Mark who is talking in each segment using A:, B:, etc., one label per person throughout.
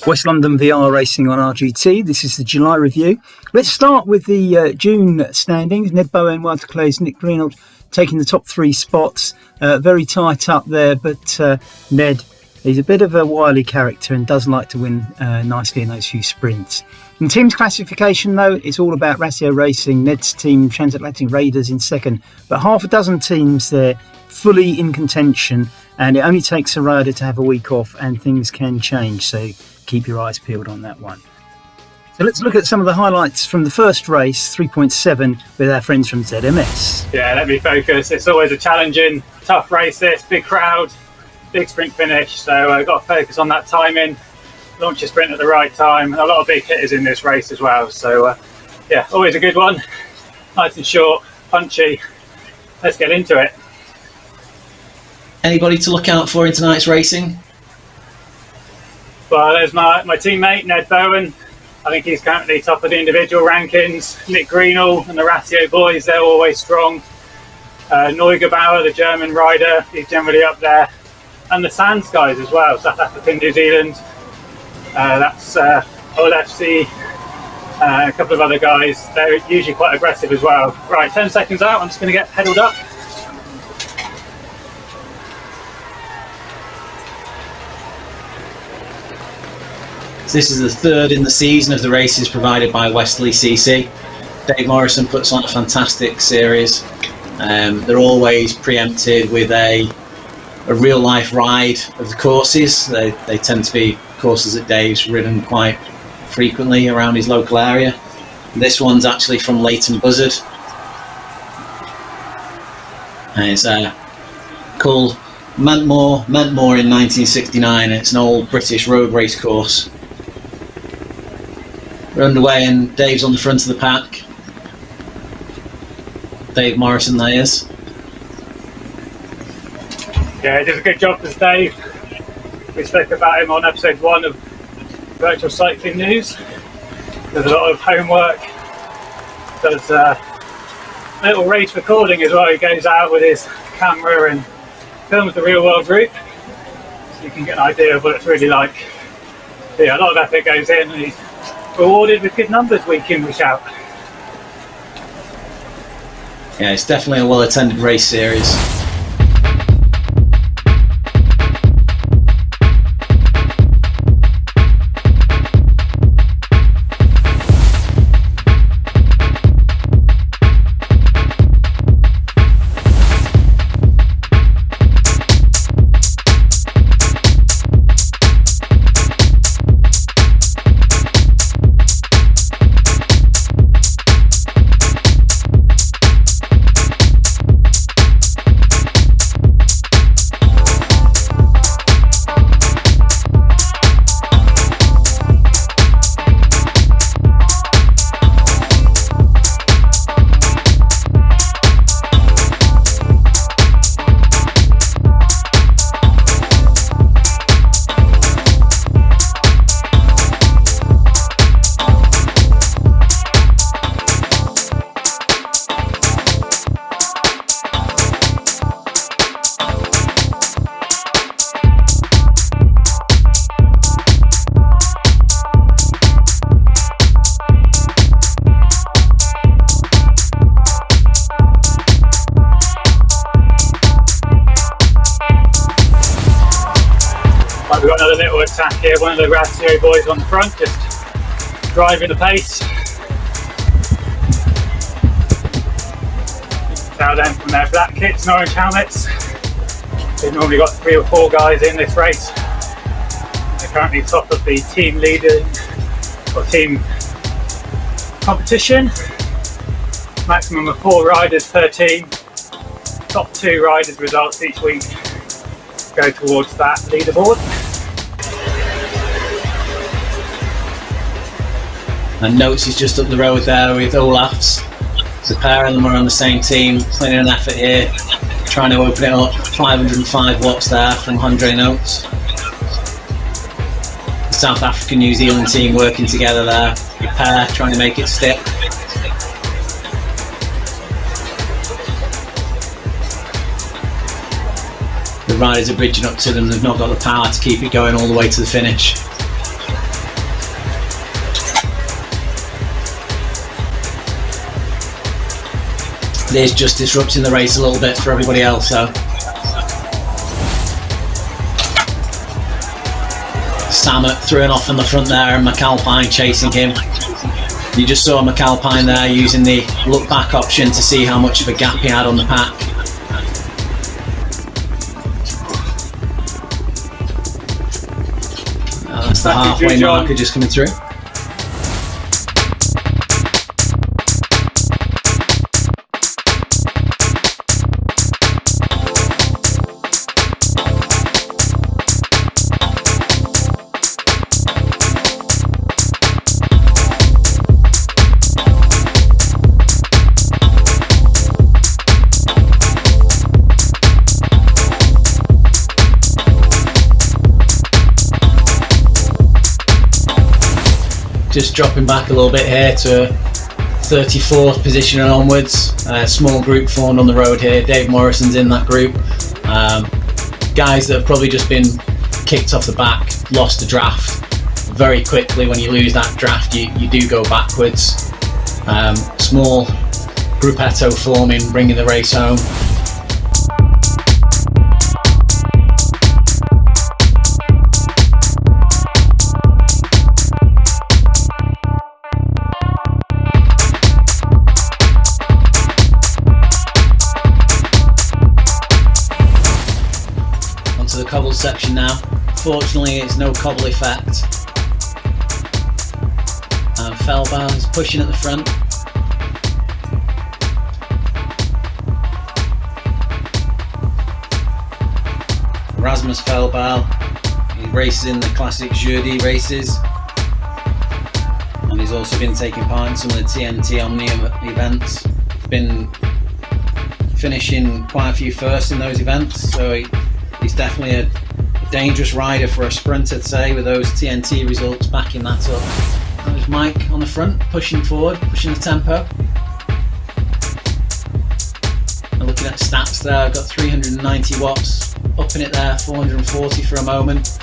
A: West London VR Racing on RGT. This is the July review. Let's start with the June standings. Ned Bowen, Walter Clays, Nick Greenwald taking the top three spots. Very tight up there, but Ned, he's a bit of a wily character and does like to win nicely in those few sprints. In team's classification, though, it's all about Ratio Racing. Ned's team, Transatlantic Raiders, in second. But half a dozen teams there fully in contention, and it only takes a rider to have a week off and things can change. So keep your eyes peeled on that one. So let's look at some of the highlights from the first race, 3.7, with our friends from ZMS.
B: Yeah, let me focus. It's always a challenging, tough race this, big crowd, big sprint finish. So I've got to focus on that timing, launch your sprint at the right time. A lot of big hitters in this race as well. So yeah, always a good one. Nice and short, punchy. Let's get into it.
C: Anybody to look out for in tonight's racing?
B: Well, there's my teammate, Ned Bowen. I think he's currently top of the individual rankings. Nick Greenwald and the Ratio boys, they're always strong. Neugebauer, the German rider, he's generally up there. And the Sands guys as well, South Africa, New Zealand. That's OLFC, a couple of other guys. They're usually quite aggressive as well. Right, 10 seconds out, I'm just going to get pedalled up.
C: This is the third in the season of the races provided by Westley CC. Dave Morrison puts on a fantastic series. They're always preempted with a real life ride of the courses. They tend to be courses that Dave's ridden quite frequently around his local area. This one's actually from Leighton Buzzard. And it's called Mantmore in 1969. It's an old British road race course. We're underway and Dave's on the front of the pack. Dave Morrison, that is.
B: Yeah, he does a good job, does Dave. We spoke about him on episode 1 of Virtual Cycling News. There's a lot of homework. Does a little race recording as well. He goes out with his camera and films the real world route, so you can get an idea of what it's really like. But yeah, a lot of effort goes in and he's rewarded with good numbers week in, week out.
C: Yeah, it's definitely a well-attended race series.
B: We've got another little attack here, one of the Ratio boys on the front, just driving the pace. Tell them from their black kits and orange helmets. They've normally got 3 or 4 guys in this race. They're currently top of the team leader or team competition. Maximum of 4 riders per team. Top 2 riders' results each week go towards that leaderboard.
C: And Notes is just up the road there with Olaf's. The pair of them are on the same team, putting in an effort here, trying to open it up. 505 watts there from Andre Notes. The South African New Zealand team working together there. The pair trying to make it stick. The riders are bridging up to them, they've not got the power to keep it going all the way to the finish. It is just disrupting the race a little bit for everybody else. So Samet throwing off in the front there, and McAlpine chasing him. You just saw McAlpine there using the look back option to see how much of a gap he had on the pack. That's the halfway marker just coming through. Just dropping back a little bit here to 34th position and onwards. Small group formed on the road here. Dave Morrison's in that group. Guys that have probably just been kicked off the back, lost the draft. Very quickly when you lose that draft, you do go backwards. Small gruppetto forming, bringing the race home. The cobble section now. Fortunately, it's no cobble effect. Fellbaum is pushing at the front. Rasmus Fellbaum, he races in the classic Jeudi races, and he's also been taking part in some of the TNT Omnium events. Been finishing quite a few firsts in those events, so he's definitely a dangerous rider for a sprinter, to say, with those TNT results backing that up. There's Mike on the front, pushing forward, pushing the tempo. And looking at stats there, I've got 390 watts, upping it there, 440 for a moment.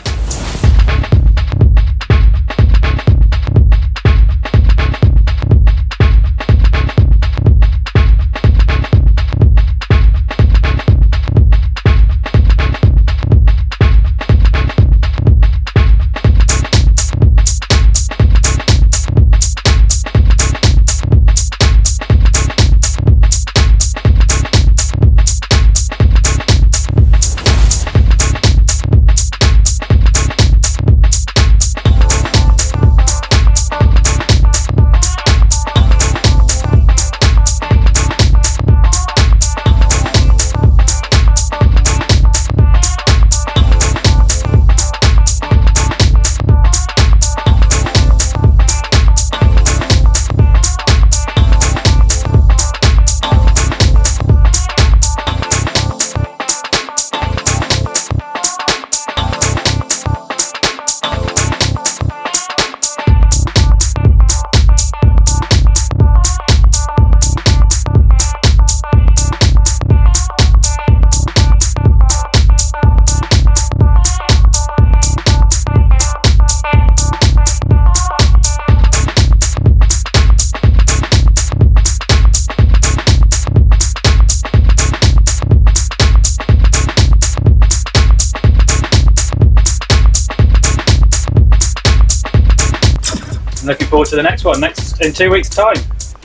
B: Looking forward to the next one, in 2 weeks' time,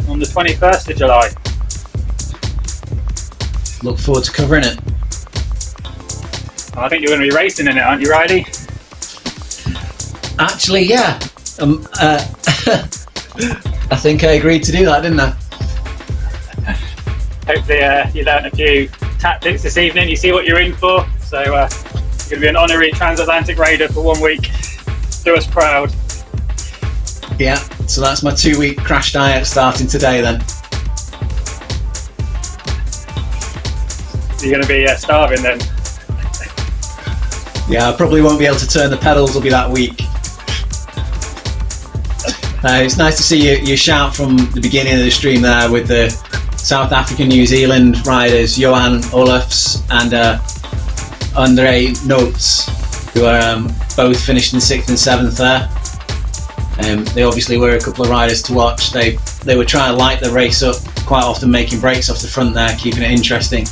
B: on the 21st of July.
C: Look forward to covering it.
B: I think you're going to be racing in it, aren't you, Riley?
C: Actually, yeah. I think I agreed to do that, didn't I?
B: Hopefully you learnt a few tactics this evening, you see what you're in for. So you're going to be an honorary transatlantic raider for 1 week. Do us proud.
C: Yeah, so that's my 2-week crash diet starting today then.
B: You're going to be starving then?
C: Yeah, I probably won't be able to turn the pedals, will be that week. It's nice to see you shout from the beginning of the stream there with the South African New Zealand riders, Johan Olofs and Andre Notes, who are both finished in 6th and 7th there. They obviously were a couple of riders to watch. They were trying to light the race up quite often making breaks off the front there, keeping it interesting.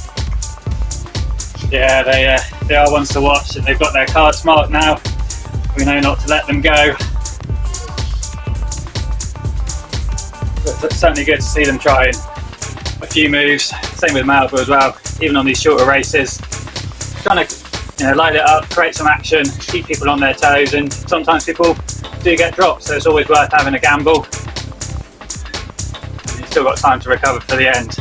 B: Yeah, they are ones to watch, and they've got their cards marked now. We know not to let them go. But it's certainly good to see them trying a few moves. Same with Malva as well, even on these shorter races. Trying to light it up, create some action, keep people on their toes, and sometimes people do get dropped, so it's always worth having a gamble. You've still got time to recover for the end.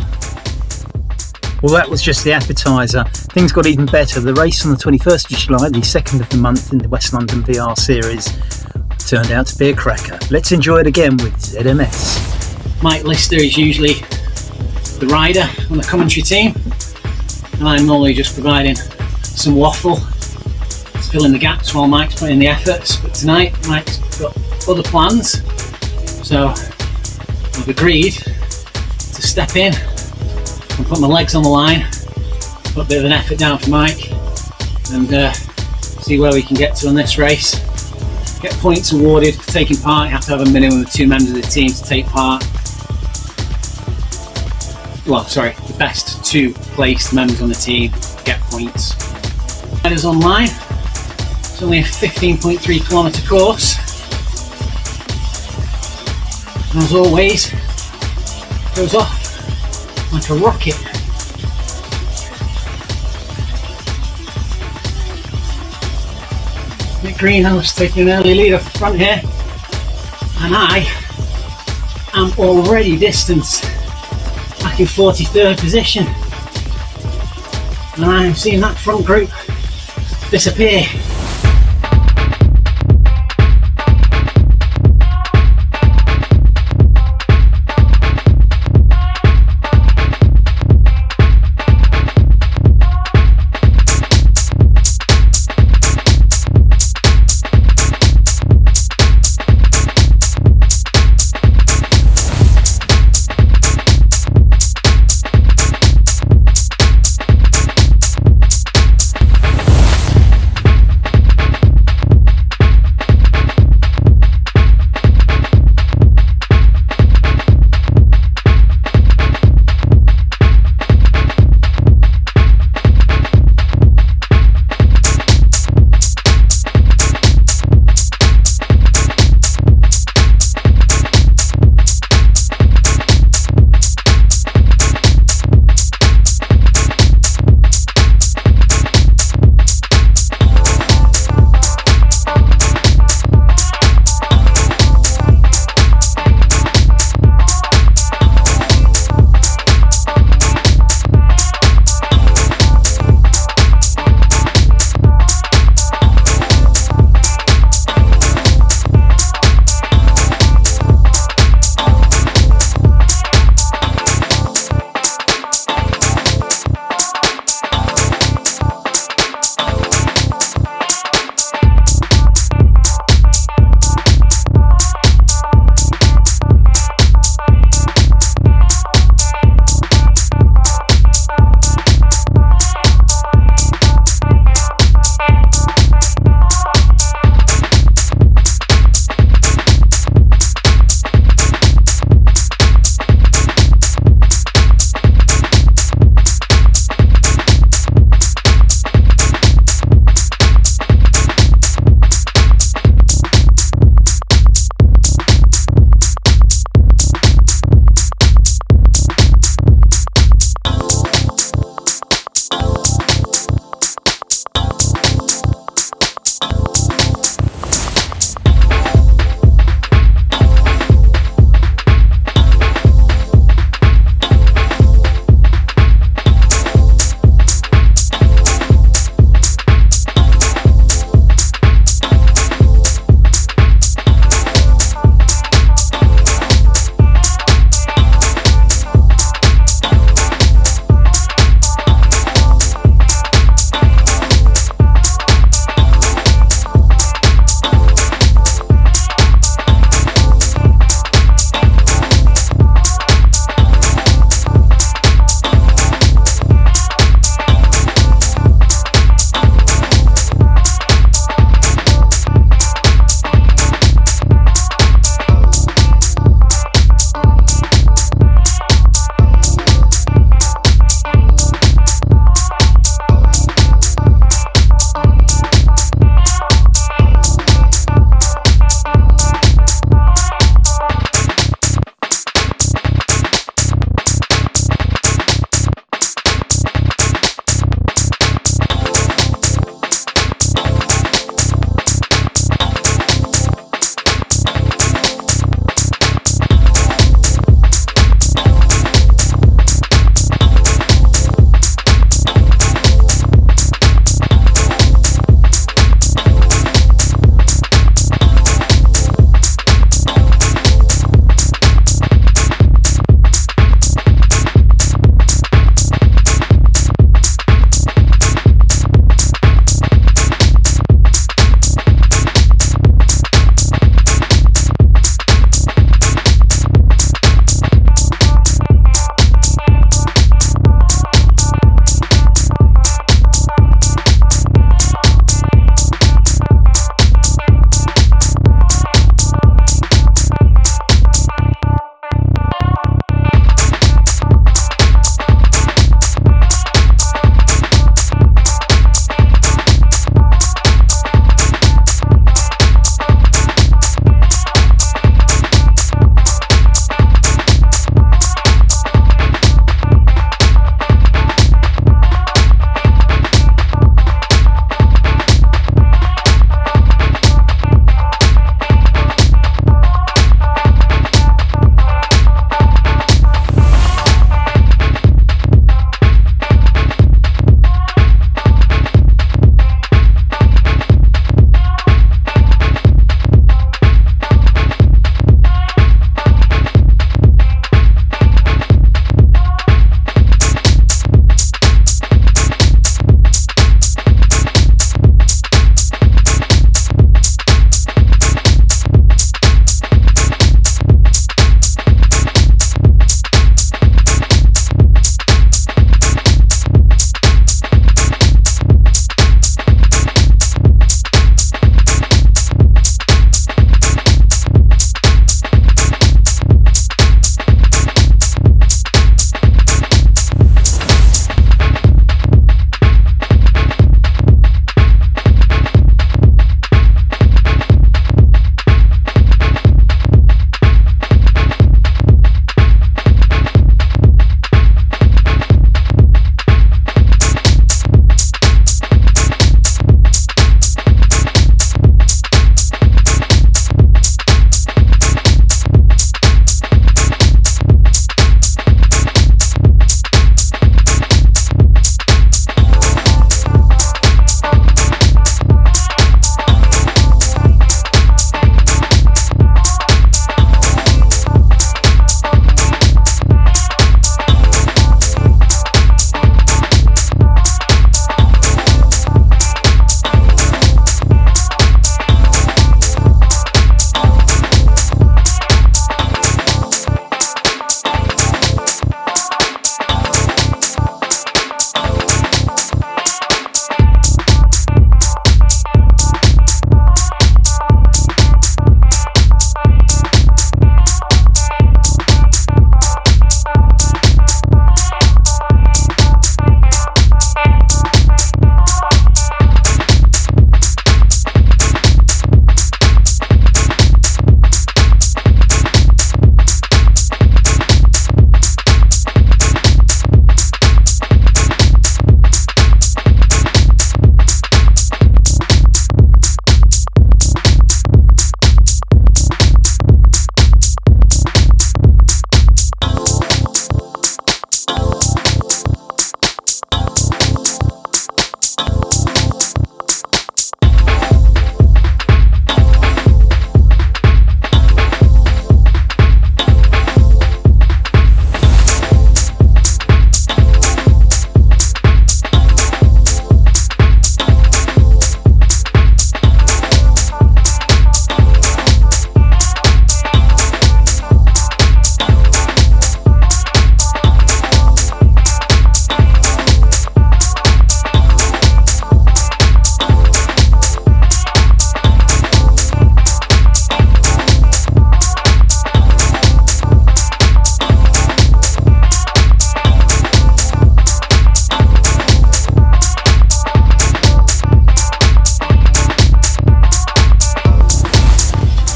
A: Well, that was just the appetiser. Things got even better. The race on the 21st of July, the second of the month in the West London VR Series, turned out to be a cracker. Let's enjoy it again with ZMS.
D: Mike Lister is usually the rider on the commentary team, and I'm normally just providing some waffle to fill in the gaps while Mike's putting in the efforts. But tonight Mike's got other plans, so I've agreed to step in and put my legs on the line, put a bit of an effort down for Mike, and see where we can get to on this race. Get points awarded for taking part. You have to have a minimum of 2 members of the team to take part. Well, sorry, the best 2 placed members on the team get points. Riders online. It's only a 15.3 kilometre course. And as always, goes off like a rocket. Nick Greenhouse taking an early lead off the front here, and I am already distanced back in 43rd position, and I am seeing that front group disappear.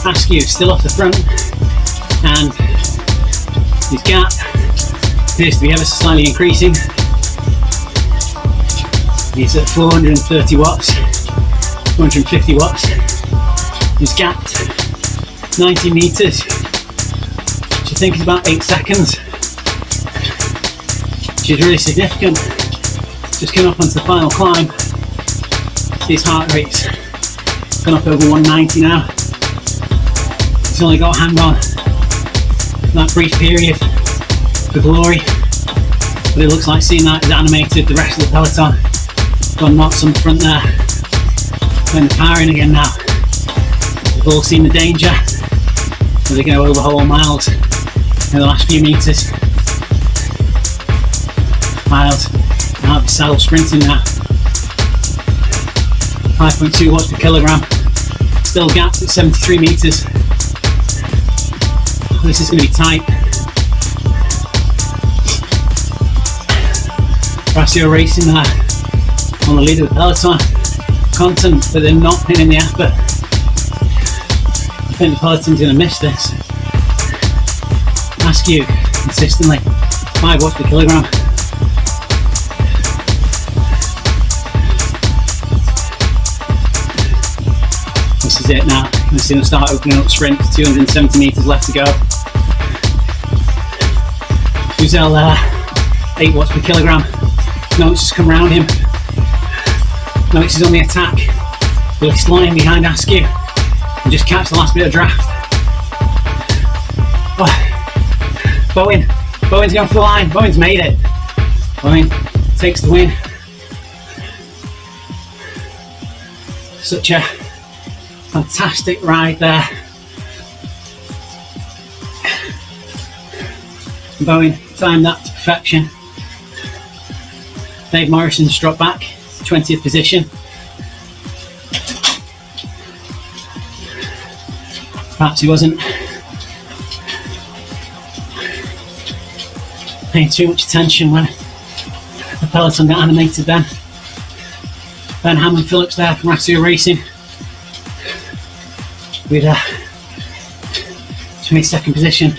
D: Askew still off the front, and his gap appears to be ever so slightly increasing. He's at 430 watts, 450 watts. He's gapped 90 meters, which I think is about 8 seconds, which is really significant. Just came up onto the final climb. His heart rate's gone up over 190 now. He's only got a hand on that brief period for glory, but it looks like seeing that has animated the rest of the peloton. Got knots on the front there, when they're powering again now. They've all seen the danger, so they're going to overhaul miles in the last few meters. Miles now themselves sprinting now. 5.2 watts per kilogram, still gapped at 73 meters. This is going to be tight. Thrasio Racing there on the lead of the peloton. Content, but they're not putting in the effort. I think the peloton's going to miss this. Askew consistently 5 watts per kilogram. This is it now. We're going to start opening up sprints. 270 meters left to go. Uzel there, 8 watts per kilogram. Notes has come round him. Notes is on the attack. But he's lying behind Askew and just catch the last bit of draft. Oh. Bowen's going for the line. Bowen's made it. Bowen takes the win. Such a fantastic ride there. Bowen timed that to perfection. Dave Morrison's dropped back, 20th position. Perhaps he wasn't paying too much attention when the peloton got animated then. Ben Hammond Phillips there from Thrasio Racing with a 22nd position.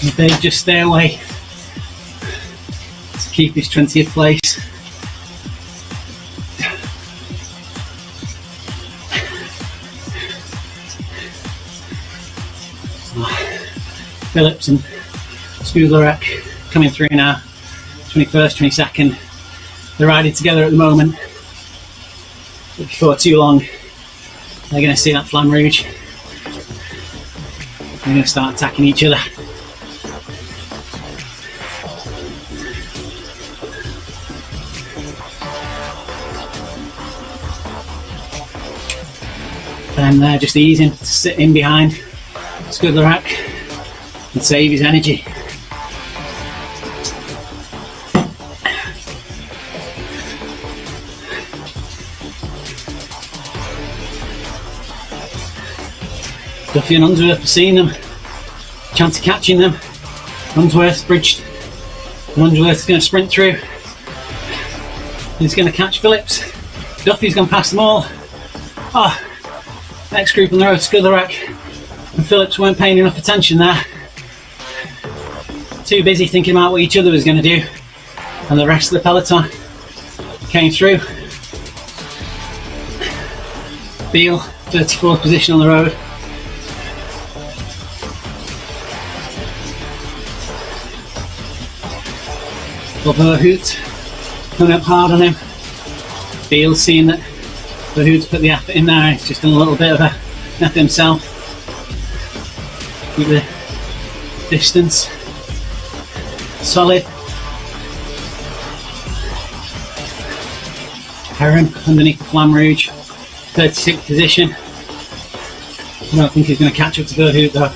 D: And Dave just stay away to keep his 20th place. Phillips and Skudlarek coming through now, 21st, 22nd. They're riding together at the moment. But before too long, they're going to see that Flamme Rouge. They're going to start attacking each other. And they're just easing to sit in behind Skudlarek and save his energy. Duffy and Unsworth are seeing them, chance of catching them. Unsworth's bridged, and Unsworth's going to sprint through. He's going to catch Phillips. Duffy's gone past them all. Oh, next group on the road, Skudlarek and Phillips weren't paying enough attention there. Too busy thinking about what each other was going to do, and the rest of the peloton came through. Beale, 34th position on the road. Verhoot coming up hard on him. Beale seeing that Verhoot's put the effort in there, he's just done a little bit of a effort himself. Keep the distance solid. Heron underneath the Flamme Rouge, 36th position. I don't think he's going to catch up to Verhoot though.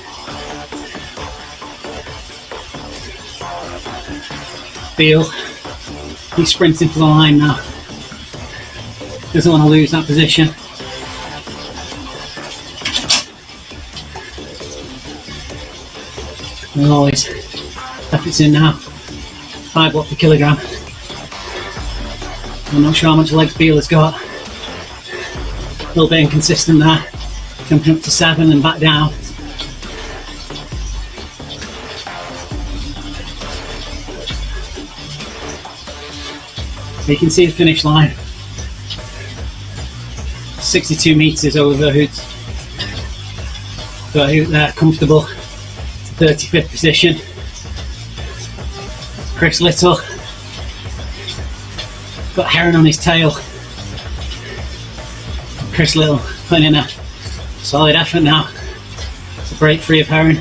D: Beale, he's sprinting for the line now. Doesn't want to lose that position. And always efforts in now. 5 watts per kilogram. I'm not sure how much legs Beale has got. Still being consistent there, jumping up to 7 and back down. You can see the finish line, 62 metres over Verhout. Verhout there, comfortable, 35th position. Chris Little got Heron on his tail. Chris Little putting in a solid effort now to break free of Heron.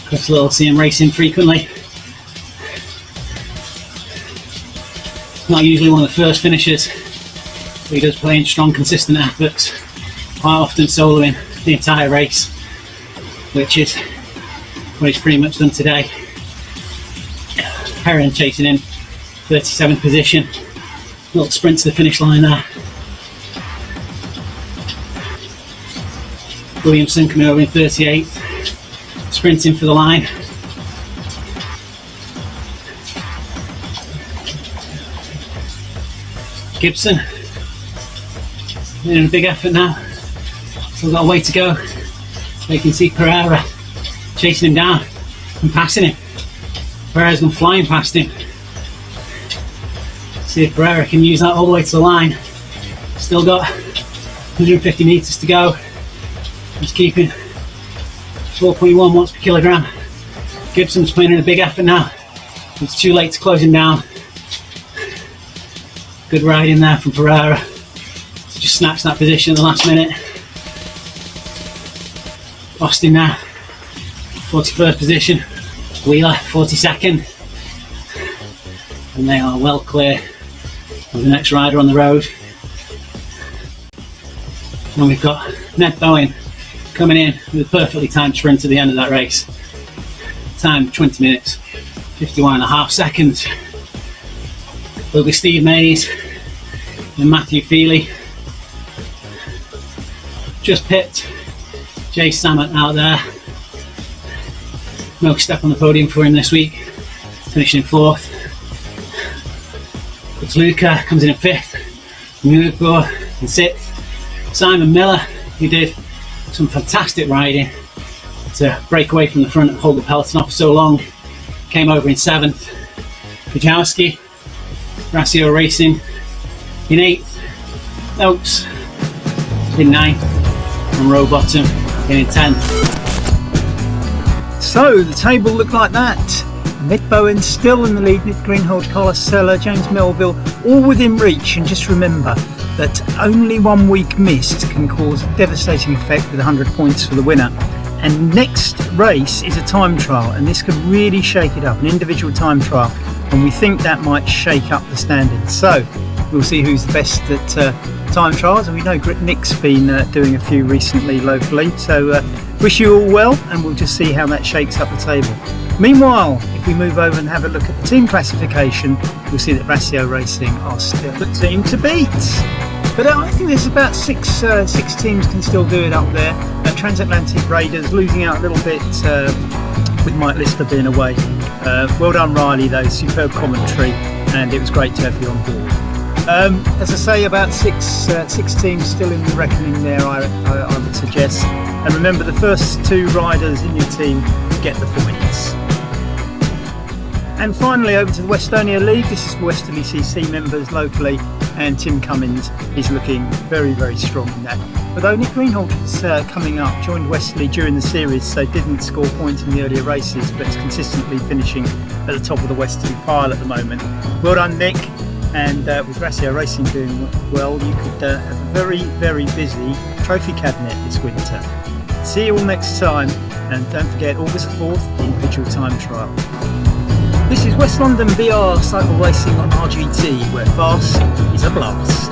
D: Chris Little, see him racing frequently. Not usually one of the first finishers, but he does play in strong, consistent efforts, quite often soloing the entire race, which is what he's pretty much done today. Heron chasing in 37th position, little sprint to the finish line there. Williamson coming over in 38th, sprinting for the line. Gibson in a big effort now, still got a way to go. You can see Pereira chasing him down and passing him. Pereira's gone flying past him. See if Pereira can use that all the way to the line. Still got 150 metres to go. He's keeping 4.1 watts per kilogram. Gibson's putting in a big effort now. It's too late to close him down. Good ride in there from Pereira to just snatch that position at the last minute. Austin now, 41st position. Wheeler, 42nd. And they are well clear of the next rider on the road. And we've got Ned Bowen coming in with a perfectly timed sprint at the end of that race. Time 20 minutes, 51.5 seconds. There'll be Steve Mays and Matthew Feely. Just pipped Jay Samet out there. No step on the podium for him this week, finishing in 4th. It's Luca comes in at 5th. Mugbo in 6th. Simon Miller, who did some fantastic riding to break away from the front and hold the peloton off for so long, came over in 7th. Kujawski, Racio Racing in 8th, Oaks in 9th, and Rowbottom in 10th.
A: So the table looked like that. Ned Bowen still in the lead, Nick Greenhalgh, Carlos Sella, James Melville, all within reach. And just remember that only 1 week missed can cause a devastating effect with 100 points for the winner. And next race is a time trial, and this could really shake it up, an individual time trial, and we think that might shake up the standings. So we'll see who's the best at time trials, and we know Nick's been doing a few recently locally, so wish you all well, and we'll just see how that shakes up the table. Meanwhile, if we move over and have a look at the team classification, we'll see that Racio Racing are still the team to beat. But I think there's about six teams can still do it up there. Transatlantic Raiders losing out a little bit with Mike Lister being away. Well done, Riley, though. Superb commentary, and it was great to have you on board. As I say, about six teams still in the reckoning there, I would suggest. And remember, the first 2 riders in your team get the points. And finally, over to the Westonia League. This is for Westerly CC members locally, and Tim Cummins is looking very, very strong in that. Although Nick Greenhalgh is coming up, joined Westerly during the series, so didn't score points in the earlier races, but is consistently finishing at the top of the Westerly pile at the moment. Well done, Nick. And with Racio Racing doing well, you could have a very, very busy trophy cabinet this winter. See you all next time, and don't forget August 4th, the individual time trial. This is West London VR Cycle Racing on RGT, where fast is a blast.